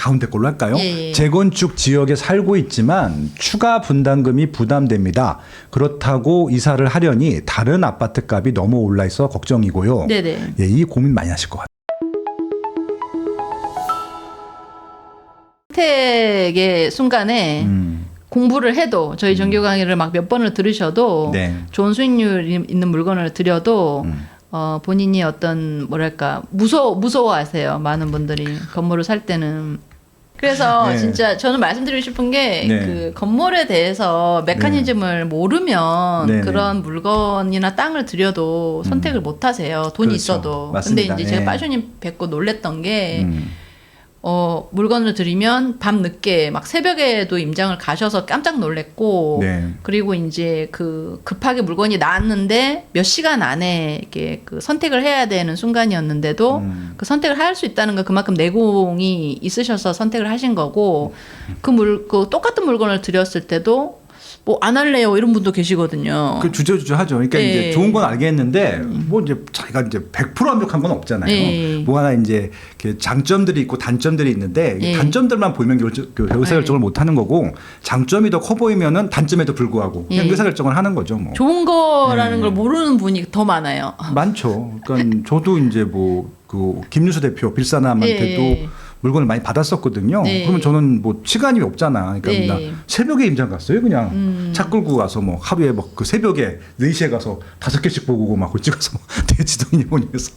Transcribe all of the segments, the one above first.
가운데 걸로 할까요? 예. 재건축 지역에 살고 있지만 추가 분담금이 부담됩니다. 그렇다고 이사를 하려니 다른 아파트 값이 너무 올라 있어 걱정이고요. 네네. 예, 이 고민 많이 하실 것 같아요. 선택의 순간에 공부를 해도 저희 정규 강의를 막 몇 번을 들으셔도 네. 좋은 수익률이 있는 물건을 드려도 본인이 어떤 뭐랄까 무서워하세요. 많은 분들이 건물을 살 때는. 그래서 네. 진짜 저는 말씀드리고 싶은 게 네. 그 건물에 대해서 메커니즘을 모르면 네. 그런 물건이나 땅을 들여도 선택을 못 하세요. 돈이 그렇죠. 있어도. 맞습니다. 근데 이제 제가 네. 빠쇼님 뵙고 놀랬던 게 물건을 들이면 밤 늦게 막 새벽에도 임장을 가셔서 깜짝 놀랬고 네. 그리고 이제 그 급하게 물건이 나왔는데 몇 시간 안에 이렇게 그 선택을 해야 되는 순간이었는데도 그 선택을 할 수 있다는 건 그만큼 내공이 있으셔서 선택을 하신 거고 그 똑같은 물건을 드렸을 때도 뭐 안 할래요 이런 분도 계시거든요. 그 주저주저하죠. 그러니까 네. 이제 좋은 건 알겠는데 뭐 이제 자기가 이제 100% 완벽한 건 없잖아요. 네. 뭐 하나 이제 장점들이 있고 단점들이 있는데 네. 단점들만 보이면 의사결정을 못 하는 거고 장점이 더 커 보이면은 단점에도 불구하고 그냥 네. 의사결정을 하는 거죠. 뭐. 좋은 거라는 네. 걸 모르는 분이 더 많아요. 많죠. 그러니까 저도 이제 뭐 그 김유수 대표 빌사남한테도 네. 물건을 많이 받았었거든요. 네. 그러면 저는 뭐 시간이 없잖아. 그러니까 네. 나 새벽에 임장 갔어요. 그냥 차 끌고 가서 뭐 하루에 뭐 그 새벽에 4시에 가서 5개씩 보고 막 그걸 찍어서 대지동 일본에서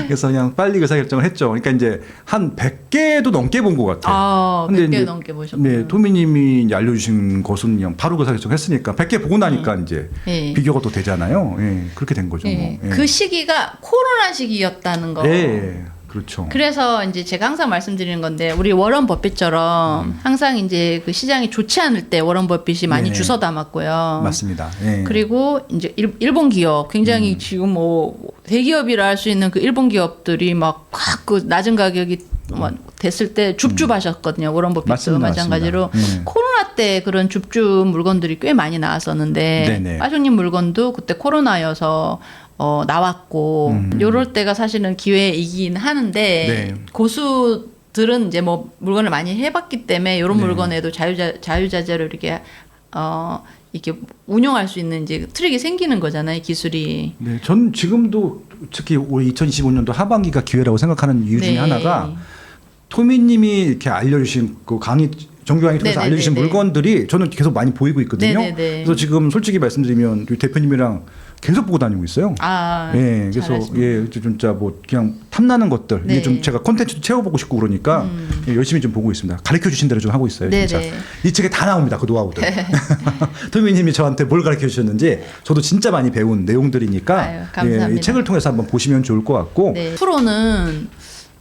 그래서 그냥 빨리 의사결정을 했죠. 그러니까 이제 한 100개도 넘게 본 것 같아요. 아, 근데 100개 이제 넘게 보셨구나. 네, 토미님이 이제 알려주신 것은 그냥 바로 의사결정했으니까 100개 보고 나니까 이제 네. 비교가 또 되잖아요. 예, 그렇게 된 거죠. 예. 뭐. 예. 그 시기가 코로나 시기였다는 거. 예, 그렇죠. 그래서 이제 제가 항상 말씀드리는 건데 우리 워런 버핏처럼 항상 이제 그 시장이 좋지 않을 때 워런 버핏이 많이 네네. 주워 담았고요. 맞습니다. 예. 그리고 이제 일본 기업 굉장히 지금 뭐 대기업이라 할 수 있는 그 일본 기업들이 막 그 낮은 가격이 막 됐을 때 줍줍하셨거든요. 워런 버핏도 맞습니다. 마찬가지로 맞습니다. 코로나 때 그런 줍줍 물건들이 꽤 많이 나왔었는데 네네. 빠쇼님 물건도 그때 코로나여서 나왔고 요럴 때가 사실은 기회이긴 하는데 네. 고수들은 이제 뭐 물건을 많이 해봤기 때문에 이런 네. 물건에도 자유자재로 이렇게 이렇게 운용할 수 있는 이제 트릭이 생기는 거잖아요, 기술이. 네, 전 지금도 특히 올 2025년도 하반기가 기회라고 생각하는 이유 중에 네. 하나가 토미님이 이렇게 알려주신 그 강의 정규 강의 통해서 네네네네. 알려주신 물건들이 저는 계속 많이 보이고 있거든요. 네네네. 그래서 지금 솔직히 말씀드리면 우리 대표님이랑 계속 보고 다니고 있어요. 아, 예, 그래서 잘하시네. 예, 진짜 뭐 그냥 탐나는 것들 네. 이게 좀 제가 콘텐츠도 채워보고 싶고 그러니까 예, 열심히 좀 보고 있습니다. 가르쳐 주신 대로 좀 하고 있어요. 진짜 네네. 이 책에 다 나옵니다. 그 노하우들. 토미님이 저한테 뭘 가르쳐 주셨는지 저도 진짜 많이 배운 내용들이니까 아유, 감사합니다. 예, 이 책을 통해서 한번 보시면 좋을 것 같고 네. 프로는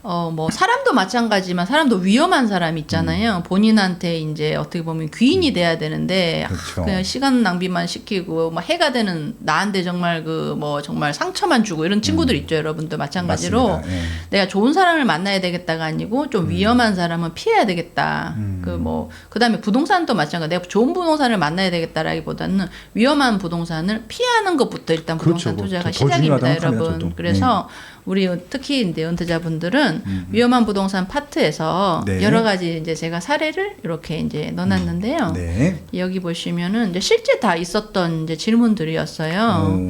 뭐 사람도 마찬가지지만 사람도 위험한 사람 있잖아요. 본인한테 이제 어떻게 보면 귀인이 돼야 되는데 그렇죠. 그냥 시간 낭비만 시키고 막 해가 되는 나한테 정말 그 뭐 정말 상처만 주고 이런 친구들 있죠, 여러분도 마찬가지로. 맞습니다. 예. 내가 좋은 사람을 만나야 되겠다가 아니고 좀 위험한 사람은 피해야 되겠다. 그다음에 부동산도 마찬가지. 내가 좋은 부동산을 만나야 되겠다라기보다는 위험한 부동산을 피하는 것부터 일단 부동산 그렇죠. 투자가 더 시작입니다, 중요하다고 생각합니다, 여러분. 저도. 그래서 우리 특히 이제 은퇴자분들은 위험한 부동산 파트에서 네. 여러 가지 이제 제가 사례를 이렇게 이제 넣어놨는데요. 네. 여기 보시면은 이제 실제 다 있었던 이제 질문들이었어요.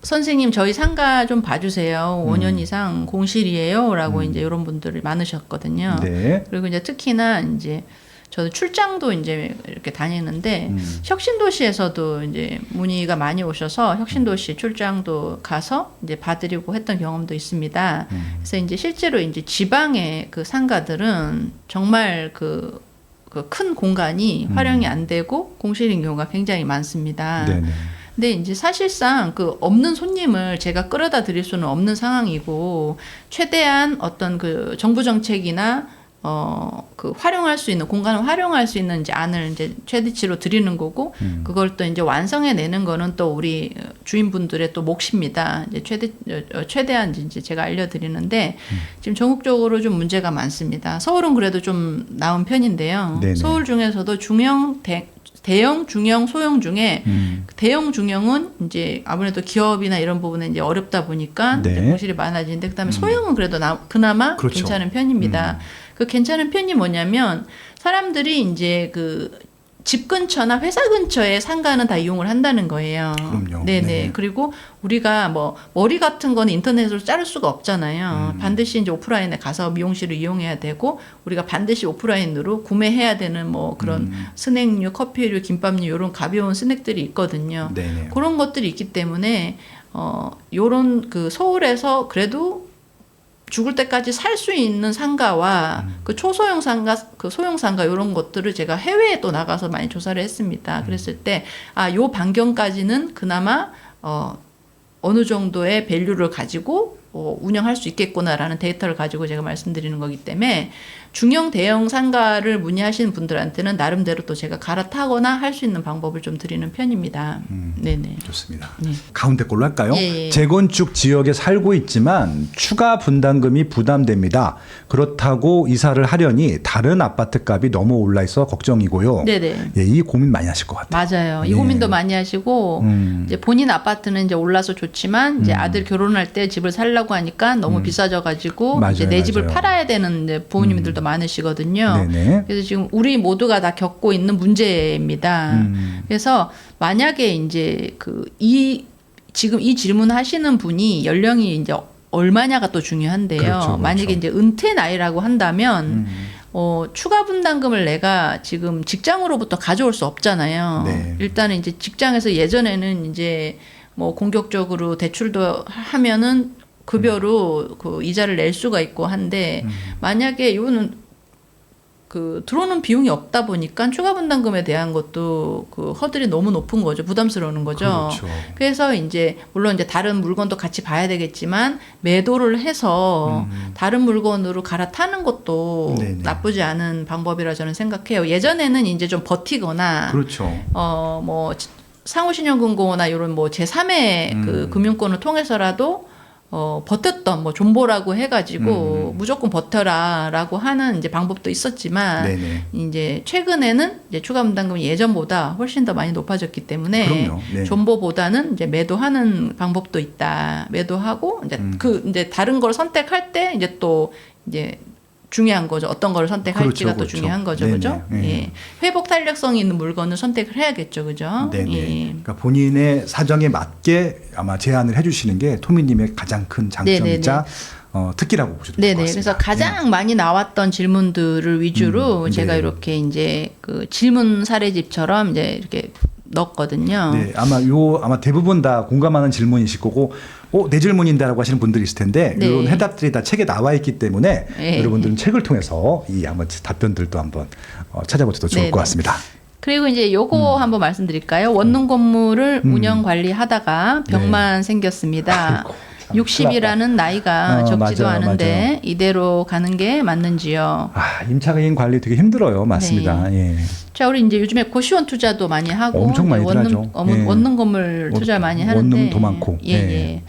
선생님 저희 상가 좀 봐주세요. 5년 이상 공실이에요라고 이제 이런 분들이 많으셨거든요. 네. 그리고 이제 특히나 이제 저도 출장도 이제 이렇게 다니는데 혁신도시에서도 이제 문의가 많이 오셔서 혁신도시 출장도 가서 이제 봐드리고 했던 경험도 있습니다. 그래서 이제 실제로 이제 지방의 그 상가들은 정말 그 큰 공간이 활용이 안 되고 공실인 경우가 굉장히 많습니다. 네. 네. 근데 이제 사실상 그 없는 손님을 제가 끌어다 드릴 수는 없는 상황이고 최대한 어떤 그 정부 정책이나 그 활용할 수 있는 공간을 활용할 수 있는 이제 안을 이제 최대치로 드리는 거고 그걸 또 이제 완성해 내는 거는 또 우리 주인분들의 또 몫입니다. 이제 최대한 이제 제가 알려드리는데 지금 전국적으로 좀 문제가 많습니다. 서울은 그래도 좀 나은 편인데요. 네네. 서울 중에서도 중형 대형, 중형, 소형 중에 대형, 중형은 이제 아무래도 기업이나 이런 부분에 이제 어렵다 보니까 네. 이제 공실이 많아지는데 그다음에 소형은 그래도 그나마 그렇죠. 괜찮은 편입니다. 그 괜찮은 편이 뭐냐면 사람들이 이제 그 집 근처나 회사 근처에 상가는 다 이용을 한다는 거예요. 그럼요. 네네. 네. 그리고 우리가 뭐 머리 같은 거는 인터넷으로 자를 수가 없잖아요. 반드시 이제 오프라인에 가서 미용실을 이용해야 되고 우리가 반드시 오프라인으로 구매해야 되는 뭐 그런 스낵류, 커피류, 김밥류 이런 가벼운 스낵들이 있거든요. 네네. 그런 것들이 있기 때문에 요런 그 서울에서 그래도 죽을 때까지 살 수 있는 상가와 그 초소형 상가, 그 소형 상가 이런 것들을 제가 해외에 또 나가서 많이 조사를 했습니다. 그랬을 때 요 반경까지는 그나마 어느 정도의 밸류를 가지고 운영할 수 있겠구나라는 데이터를 가지고 제가 말씀드리는 거기 때문에 중형 대형 상가를 문의하시는 분들한테는 나름대로 또 제가 갈아타거나 할 수 있는 방법을 좀 드리는 편입니다. 네네. 좋습니다. 네. 가운데 걸로 할까요? 예, 예. 재건축 지역에 살고 있지만 추가 분담금이 부담됩니다. 그렇다고 이사를 하려니 다른 아파트 값이 너무 올라 있어 걱정이고요. 네네. 예, 이 고민 많이 하실 것 같아요. 맞아요. 이 예. 고민도 많이 하시고 이제 본인 아파트는 이제 올라서 좋지만 이제 아들 결혼할 때 집을 살려고 하니까 너무 비싸져 가지고 맞아요, 이제 내 집을 맞아요. 팔아야 되는 이제 부모님들도 많으시거든요. 네네. 그래서 지금 우리 모두가 다 겪고 있는 문제입니다. 그래서 만약에 이제 지금 이 질문하시는 분이 연령이 이제 얼마냐가 또 중요한데요. 그렇죠, 그렇죠. 만약에 이제 은퇴 나이라고 한다면 추가 분담금을 내가 지금 직장으로부터 가져올 수 없잖아요. 네. 일단은 이제 직장에서 예전에는 이제 뭐 공격적으로 대출도 하면은 급여로 그 이자를 낼 수가 있고 한데 만약에 이거는 그 들어오는 비용이 없다 보니까 추가 분담금에 대한 것도 그 허들이 너무 높은 거죠. 부담스러운 거죠. 그렇죠. 그래서 이제 물론 이제 다른 물건도 같이 봐야 되겠지만 매도를 해서 다른 물건으로 갈아타는 것도 네네. 나쁘지 않은 방법이라 저는 생각해요. 예전에는 이제 좀 버티거나 그렇죠. 뭐 상호신용금고나 이런 뭐 제3의 그 금융권을 통해서라도 버텼던 뭐 존보라고 해가지고 무조건 버텨라라고 하는 이제 방법도 있었지만 네네. 이제 최근에는 이제 추가 분담금이 예전보다 훨씬 더 많이 높아졌기 때문에 그럼요. 네. 존보보다는 이제 매도하는 방법도 있다. 매도하고 이제 이제 다른 걸 선택할 때 이제 또 이제 중요한 거죠. 어떤 걸 선택할지가 그렇죠, 또 그렇죠. 중요한 거죠, 네네. 그죠? 네. 예, 회복 탄력성이 있는 물건을 선택을 해야겠죠, 그죠? 네네. 예. 그러니까 본인의 사정에 맞게 아마 제안을 해주시는 게 토미님의 가장 큰 장점이자 특기라고 보셔도 될 것 네네. 같습니다. 그래서 가장 많이 나왔던 질문들을 위주로 제가 네. 이렇게 이제 그 질문 사례집처럼 이제 이렇게 넣었거든요. 네, 아마 대부분 다 공감하는 질문이실 거고, 내 질문인데라고 하시는 분들이 있을 텐데 네. 이런 해답들이 다 책에 나와 있기 때문에 네. 여러분들은 책을 통해서 이 아마 답변들도 한번 찾아보셔도 좋을 네네. 것 같습니다. 그리고 이제 요거 한번 말씀드릴까요? 원룸 건물을 운영 관리하다가 병만 생겼습니다. 아이고, 참 60이라는 나이가 적지도 맞아요, 않은데 맞아요. 이대로 가는 게 맞는지요? 임차인 관리 되게 힘들어요. 맞습니다. 네. 예. 자, 우리 이제 요즘에 고시원 투자도 많이 하고 엄청 많이 원룸, 하죠. 예. 원룸 건물 투자 많이 하는데 원룸도 많고. 예, 예.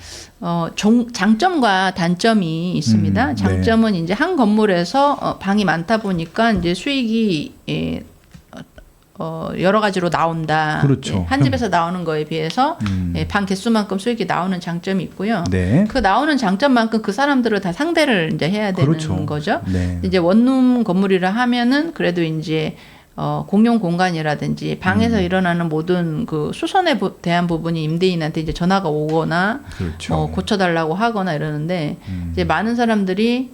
장점과 단점이 있습니다. 네. 장점은 이제 한 건물에서 방이 많다 보니까 이제 수익이 여러 가지로 나온다. 그렇죠. 예, 한 집에서 나오는 거에 비해서 방 개수만큼 수익이 나오는 장점이 있고요. 네. 그 나오는 장점만큼 그 사람들을 다 상대를 이제 해야 되는 그렇죠. 거죠. 네. 이제 원룸 건물이라 하면은 그래도 이제 공용 공간이라든지 방에서 일어나는 모든 그 수선에 대한 부분이 임대인한테 이제 전화가 오거나 그렇죠. 고쳐달라고 하거나 이러는데 이제 많은 사람들이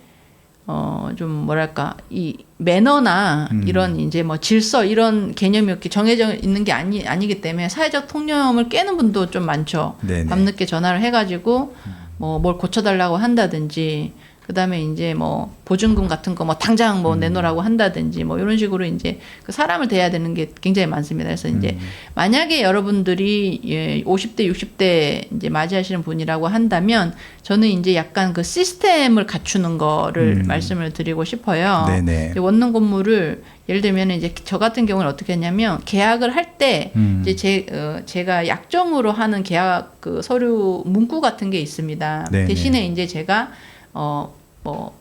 좀 뭐랄까 이 매너나 이런 이제 뭐 질서 이런 개념이 이렇게 정해져 있는 게 아니기 때문에 사회적 통념을 깨는 분도 좀 많죠. 네네. 밤늦게 전화를 해가지고 뭐 뭘 고쳐달라고 한다든지 그다음에 이제 뭐 보증금 같은 거 뭐 당장 뭐 내놓으라고 한다든지 뭐 이런 식으로 이제 그 사람을 대해야 되는 게 굉장히 많습니다. 그래서 이제 만약에 여러분들이 50대 60대 이제 맞이하시는 분이라고 한다면 저는 이제 약간 그 시스템을 갖추는 거를 말씀을 드리고 싶어요. 네네. 이제 원룸 건물을 예를 들면 이제 저 같은 경우는 어떻게 했냐면 계약을 할 때 이제 제가 약정으로 하는 계약 그 서류 문구 같은 게 있습니다. 네네. 대신에 이제 제가 뭐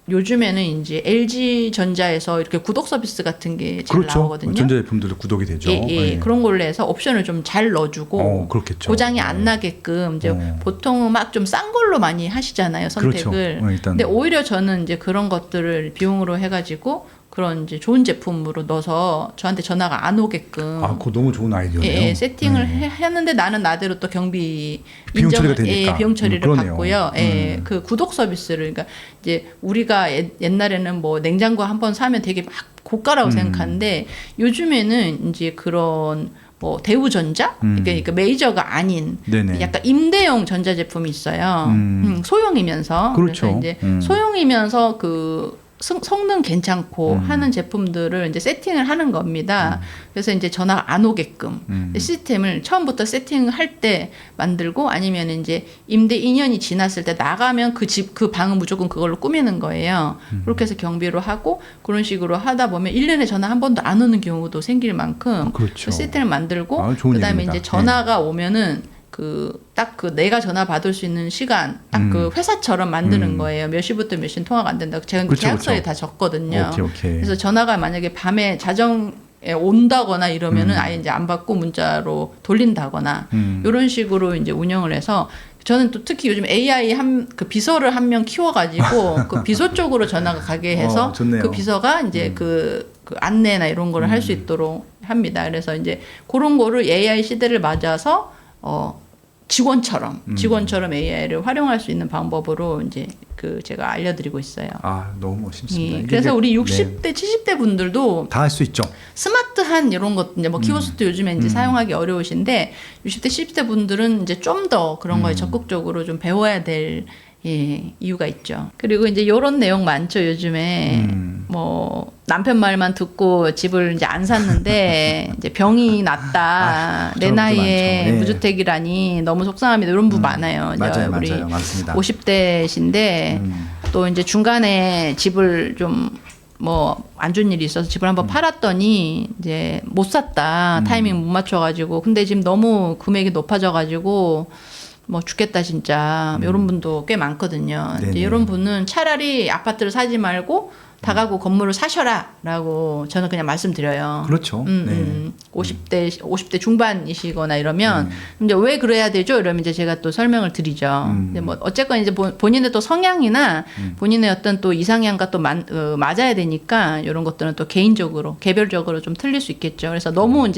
요즘에는 이제 LG 전자에서 이렇게 구독 서비스 같은 게 잘 그렇죠. 나오거든요. 전자제품들도 구독이 되죠. 예. 그런 걸로 해서 옵션을 좀 잘 넣어주고 그렇겠죠. 고장이 안 나게끔 이제 보통 막 좀 싼 걸로 많이 하시잖아요, 선택을. 그렇죠. 일단. 근데 오히려 저는 이제 그런 것들을 비용으로 해가지고 그런 이제 좋은 제품으로 넣어서 저한테 전화가 안 오게끔. 그거 너무 좋은 아이디어네요. 예, 세팅을 했는데 나는 나대로 또 경비 비용 처리가 되니까. 예, 비용 처리를 그러네요. 받고요. 예, 그 구독 서비스를 그러니까 이제 우리가 옛날에는 뭐 냉장고 한 번 사면 되게 막 고가라고 생각하는데 요즘에는 이제 그런 뭐 대우전자 그러니까 메이저가 아닌 네네. 약간 임대용 전자제품이 있어요. 소형이면서 그렇죠. 그래서 이제 소형이면서 그 성능 괜찮고 하는 제품들을 이제 세팅을 하는 겁니다. 그래서 이제 전화가 안 오게끔 시스템을 처음부터 세팅을 할 때 만들고 아니면 이제 임대 2년이 지났을 때 나가면 그 방은 무조건 그걸로 꾸미는 거예요. 그렇게 해서 경비로 하고 그런 식으로 하다 보면 1년에 전화 한 번도 안 오는 경우도 생길 만큼 그렇죠. 그 시스템을 만들고 좋은 그다음에 얘기입니다. 이제 전화가 오면은 딱 내가 전화 받을 수 있는 시간 딱 그 회사처럼 만드는 거예요. 몇 시부터 몇 시는 통화가 안 된다고 제가 그렇죠, 계약서에 그렇죠. 다 적거든요. 오케이. 그래서 전화가 만약에 밤에 자정에 온다거나 이러면은 아예 이제 안 받고 문자로 돌린다거나 이런 식으로 이제 운영을 해서 저는 또 특히 요즘 AI 그 비서를 한 명 키워가지고 그 비서 쪽으로 전화가 가게 해서 좋네요. 그 비서가 이제 그 안내나 이런 거를 할 수 있도록 합니다. 그래서 이제 그런 거를 AI 시대를 맞아서 직원처럼 AI를 활용할 수 있는 방법으로 이제 제가 알려드리고 있어요. 너무 멋있습니다. 예, 그래서 우리 60대, 70대 분들도 다 할 수 있죠. 스마트한 이런 것 이제 뭐 키워드도 요즘에 이제 사용하기 어려우신데 60대, 70대 분들은 이제 좀 더 그런 거에 적극적으로 좀 배워야 될 이유가 있죠. 그리고 이제 이런 내용 많죠. 요즘에 뭐 남편 말만 듣고 집을 이제 안 샀는데 이제 병이 났다. 내 저런 분들 나이에 많죠. 네. 무주택이라니 너무 속상합니다. 이런 분 많아요. 맞아요, 우리 많습니다. 50대신데 또 이제 중간에 집을 좀 뭐 안 좋은 일이 있어서 집을 한번 팔았더니 이제 못 샀다. 타이밍 못 맞춰가지고 근데 지금 너무 금액이 높아져가지고 뭐 죽겠다 진짜 이런 분도 꽤 많거든요. 이제 이런 분은 차라리 아파트를 사지 말고 다가구 건물을 사셔라라고 저는 그냥 말씀드려요. 그렇죠. 50대 중반이시거나 이러면 이제 왜 그래야 되죠? 이러면 이제 제가 또 설명을 드리죠. 근데 뭐 어쨌건 이제 본인의 또 성향이나 본인의 어떤 또 이상향과 또 맞아야 되니까 이런 것들은 또 개인적으로 개별적으로 좀 틀릴 수 있겠죠. 그래서 너무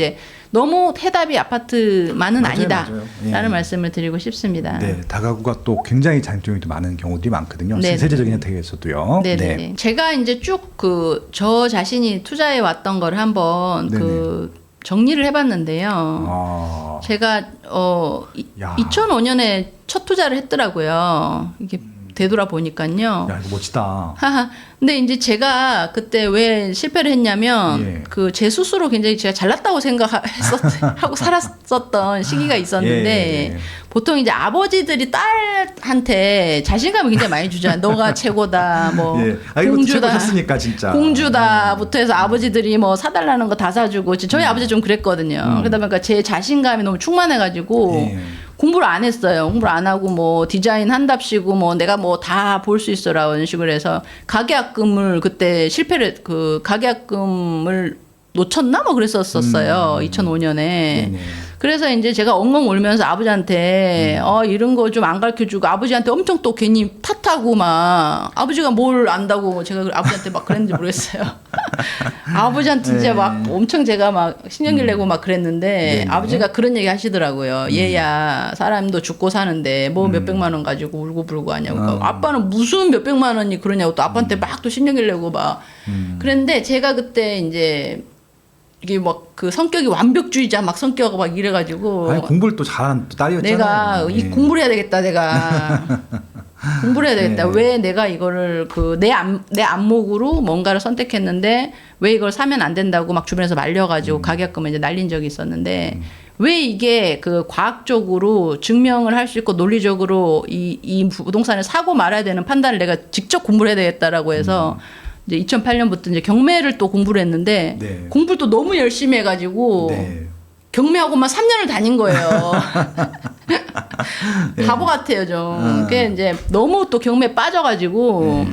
해답이 아파트만은 아니다라는 말씀을 드리고 싶습니다. 네, 다가구가 또 굉장히 장점이 또 많은 경우들이 많거든요. 세제적인 혜택에서도요. 네. 제가 이제 쭉 저 자신이 투자해 왔던 걸 한번 정리를 해봤는데요. 제가 2005년에 첫 투자를 했더라고요. 이게 되돌아보니까요. 야, 이거 멋지다. 근데 이제 제가 그때 왜 실패를 했냐면 제 스스로 굉장히 제가 잘났다고 하고 살았었던 시기가 있었는데 보통 이제 아버지들이 딸한테 자신감을 굉장히 많이 주잖아요. 너가 최고다. 뭐 공주다. 진짜. 공주다부터 해서 아버지들이 뭐 사달라는 거 다 사주고 저희 아버지 좀 그랬거든요. 그러다 보니까 제 자신감이 너무 충만해가지고 공부를 안 했어요. 공부를 안 하고 뭐 디자인 한답시고 뭐 내가 뭐 다 볼 수 있어라 이런 식으로 해서 가계약금을 그때 가계약금을 놓쳤나 뭐 그랬었어요. 2005년에. 그래서 이제 제가 엉엉 울면서 아버지한테 이런 거 좀 안 가르쳐주고 아버지한테 엄청 또 괜히 탓하고 막 아버지가 뭘 안다고 제가 아버지한테 막 그랬는지 모르겠어요. 아버지한테 진짜 막 엄청 제가 막 신경질 내고 막 그랬는데 아버지가 그런 얘기 하시더라고요. 얘야 사람도 죽고 사는데 뭐 몇백만 원 가지고 울고불고 하냐고. 아빠는 무슨 몇백만 원이 그러냐고 또 아빠한테 막 또 신경질 내고 막 그랬는데 제가 그때 이제 이게 막 그 성격이 완벽주의자 막 성격 막 이래가지고 공부를 또 잘하는 딸이었잖아요. 내가 공부를 해야 되겠다. 내가 공부를 해야 되겠다. 왜 내가 이거를 내 안목으로 뭔가를 선택했는데 왜 이걸 사면 안 된다고 막 주변에서 말려가지고 가격금을 이제 날린 적이 있었는데 왜 이게 그 과학적으로 증명을 할 수 있고 논리적으로 이 부동산을 사고 말아야 되는 판단을 내가 직접 공부를 해야 되겠다라고 해서 이제 2008년부터 이제 경매를 또 공부를 했는데 공부를 또 너무 열심히 해가지고 경매하고만 3년을 다닌 거예요. 바보 같아요 좀. 그게 이제 너무 또 경매에 빠져가지고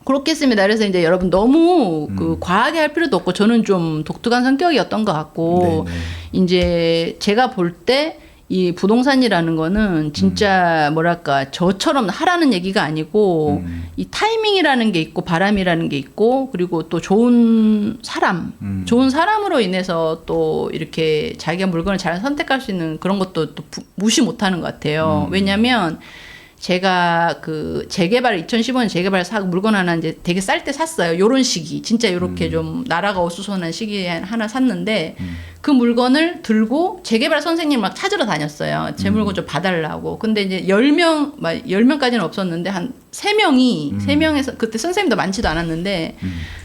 그렇겠습니다. 그래서 이제 여러분 너무 그 과하게 할 필요도 없고 저는 좀 독특한 성격이었던 것 같고 이제 제가 볼 때 이 부동산이라는 거는 진짜 뭐랄까 저처럼 하라는 얘기가 아니고 이 타이밍이라는 게 있고 바람이라는 게 있고 그리고 또 좋은 사람, 좋은 사람으로 인해서 또 이렇게 자기가 물건을 잘 선택할 수 있는 그런 것도 또 무시 못하는 것 같아요. 왜냐하면 제가 그 재개발 2015년 재개발 사고 물건 하나 이제 되게 쌀 때 샀어요. 요런 시기 진짜 요렇게 좀 나라가 어수선한 시기에 하나 샀는데 그 물건을 들고 재개발 선생님 막 찾으러 다녔어요. 제 물건 좀 봐달라고. 근데 이제 10명까지는 없었는데 한 3명에서 그때 선생님도 많지도 않았는데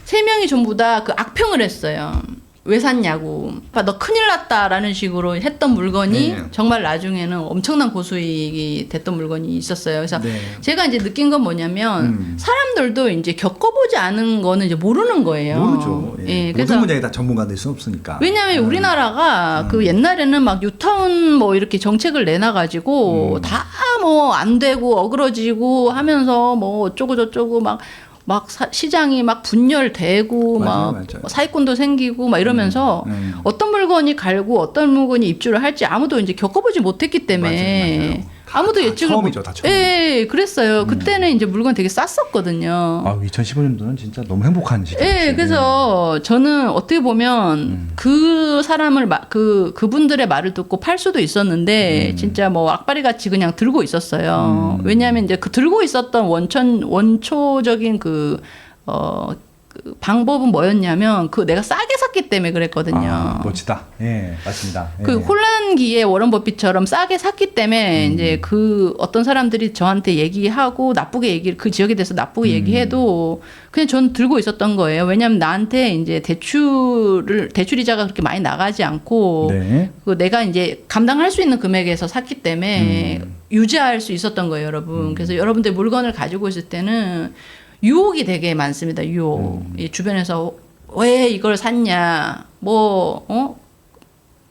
3명이 전부 다 그 악평을 했어요. 왜 샀냐고. 오빠 너 큰일 났다라는 식으로 했던 물건이 정말 나중에는 엄청난 고수익이 됐던 물건이 있었어요. 그래서 제가 이제 느낀 건 뭐냐면 사람들도 이제 겪어보지 않은 거는 이제 모르는 거예요. 모르죠. 예, 모든 분야에 다 전문가 될 수는 없으니까. 왜냐하면 우리나라가 그 옛날에는 막 뉴타운 뭐 이렇게 정책을 내놔가지고 다 뭐 안 되고 어그러지고 하면서 뭐 어쩌고 저쩌고 막 시장이 막 분열되고 맞아요. 사기꾼도 생기고 막 이러면서 어떤 물건이 갈고 어떤 물건이 입주를 할지 아무도 이제 겪어보지 못했기 때문에 맞아요. 아무도 예측을 처음이죠, 다 처음. 예, 그랬어요. 그때는 이제 물건 되게 쌌었거든요. 아, 2015년도는 진짜 너무 행복한 시기였어요. 예, 그래서 저는 어떻게 보면 그 사람을 그분들의 말을 듣고 팔 수도 있었는데 진짜 뭐 악바리 같이 그냥 들고 있었어요. 왜냐하면 이제 그 들고 있었던 원초적인 그 방법은 뭐였냐면 내가 싸게 샀기 때문에 그랬거든요. 아, 멋지다. 예, 맞습니다. 예. 그 혼란기에 워런 버핏처럼 싸게 샀기 때문에 이제 그 어떤 사람들이 저한테 얘기하고 그 지역에 대해서 나쁘게 얘기해도 그냥 전 들고 있었던 거예요. 왜냐하면 나한테 이제 대출 이자가 그렇게 많이 나가지 않고 그 내가 이제 감당할 수 있는 금액에서 샀기 때문에 유지할 수 있었던 거예요, 여러분. 그래서 여러분들 물건을 가지고 있을 때는 유혹이 되게 많습니다. 유혹. 이 주변에서 왜 이걸 샀냐,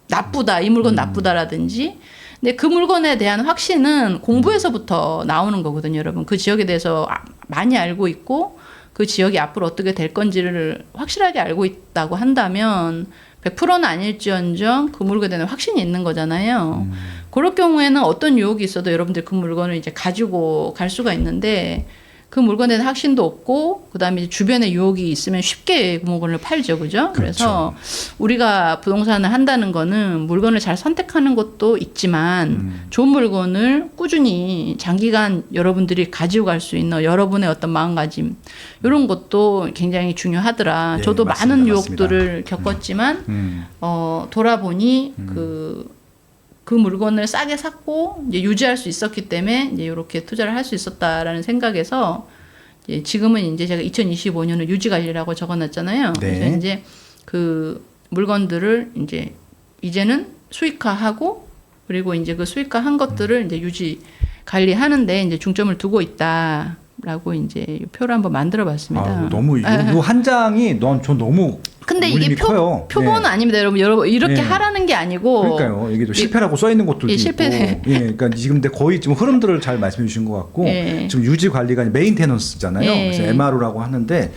나쁘다, 이 물건 나쁘다라든지. 근데 그 물건에 대한 확신은 공부에서부터 나오는 거거든요, 여러분. 그 지역에 대해서 많이 알고 있고 그 지역이 앞으로 어떻게 될 건지를 확실하게 알고 있다고 한다면 100%는 아닐지언정 그 물건에 대한 확신이 있는 거잖아요. 그럴 경우에는 어떤 유혹이 있어도 여러분들 그 물건을 이제 가지고 갈 수가 있는데 그 물건에 대한 확신도 없고 그다음에 주변에 유혹이 있으면 쉽게 그 물건을 팔죠. 그죠? 그래서 우리가 부동산을 한다는 거는 물건을 잘 선택하는 것도 있지만 좋은 물건을 꾸준히 장기간 여러분들이 가지고 갈 수 있는 여러분의 어떤 마음가짐 이런 것도 굉장히 중요하더라. 예, 저도 맞습니다. 많은 유혹들을 겪었지만 돌아보니 그 물건을 싸게 샀고 이제 유지할 수 있었기 때문에 이제 이렇게 투자를 할 수 있었다라는 생각에서 이제 지금은 이제 제가 2025년을 유지 관리라고 적어놨잖아요. 그래서 이제 그 물건들을 이제는 수익화하고 그리고 이제 그 수익화한 것들을 이제 유지 관리하는데 이제 중점을 두고 있다라고 이제 표를 한번 만들어봤습니다. 아, 너무 이 한 장이 전 너무 근데 이게 표본은 아닙니다, 여러분. 이렇게 하라는 게 아니고. 그러니까요. 이게 좀 실패라고 써 있는 것도 있고. 그러니까 지금 거의 지금 흐름들을 잘 말씀해 주신 것 같고 지금 유지 관리가 메인테넌스잖아요. 그래서 MRO라고 하는데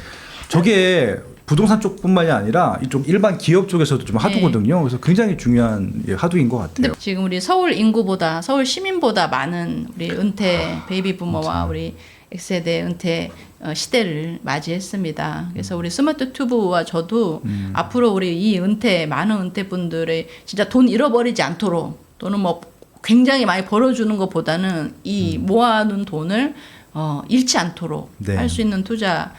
저게 부동산 쪽뿐만이 아니라 이쪽 일반 기업 쪽에서도 좀 하두거든요. 그래서 굉장히 중요한 하두인 것 같아요. 근데 지금 우리 서울 인구보다 서울 시민보다 많은 우리 은퇴 베이비 부모와 우리 X세대 은퇴 시대를 맞이했습니다. 그래서 우리 스마트 튜브와 저도 앞으로 우리 이 많은 은퇴분들의 진짜 돈 잃어버리지 않도록 또는 뭐 굉장히 많이 벌어주는 것보다는 이 모아놓은 돈을 잃지 않도록 할 수 있는 투자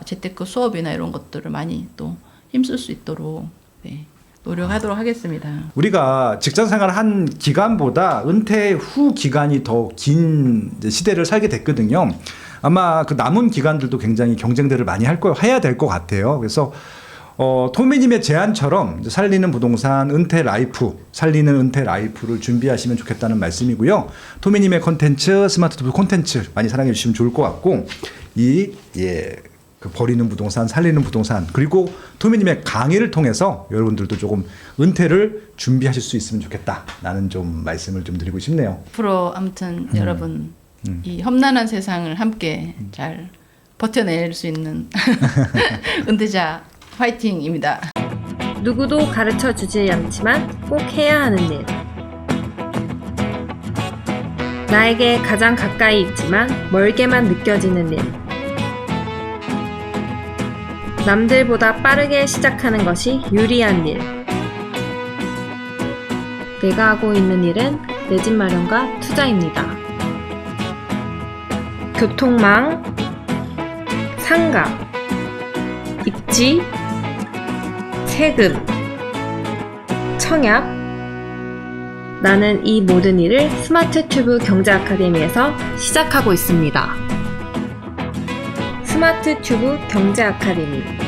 재테크 수업이나 이런 것들을 많이 또 힘쓸 수 있도록 노력하도록 하겠습니다. 우리가 직장 생활을 한 기간보다 은퇴 후 기간이 더 긴 시대를 살게 됐거든요. 아마 그 남은 기간들도 굉장히 경쟁들을 많이 해야 될 것 같아요. 그래서 토미님의 제안처럼 살리는 부동산 은퇴 라이프를 준비하시면 좋겠다는 말씀이고요. 토미님의 콘텐츠, 스마트 투브 콘텐츠 많이 사랑해 주시면 좋을 것 같고 그 버리는 부동산, 살리는 부동산 그리고 토미님의 강의를 통해서 여러분들도 조금 은퇴를 준비하실 수 있으면 좋겠다라는 좀 말씀을 좀 드리고 싶네요. 앞으로 아무튼 여러분 이 험난한 세상을 함께 잘 버텨낼 수 있는 은퇴자 화이팅입니다. 누구도 가르쳐 주지 않지만 꼭 해야 하는 일. 나에게 가장 가까이 있지만 멀게만 느껴지는 일. 남들보다 빠르게 시작하는 것이 유리한 일. 내가 하고 있는 일은 내 집 마련과 투자입니다. 교통망, 상가, 입지, 세금, 청약. 나는 이 모든 일을 스마트 튜브 경제 아카데미에서 시작하고 있습니다. 스마트 튜브 경제 아카데미.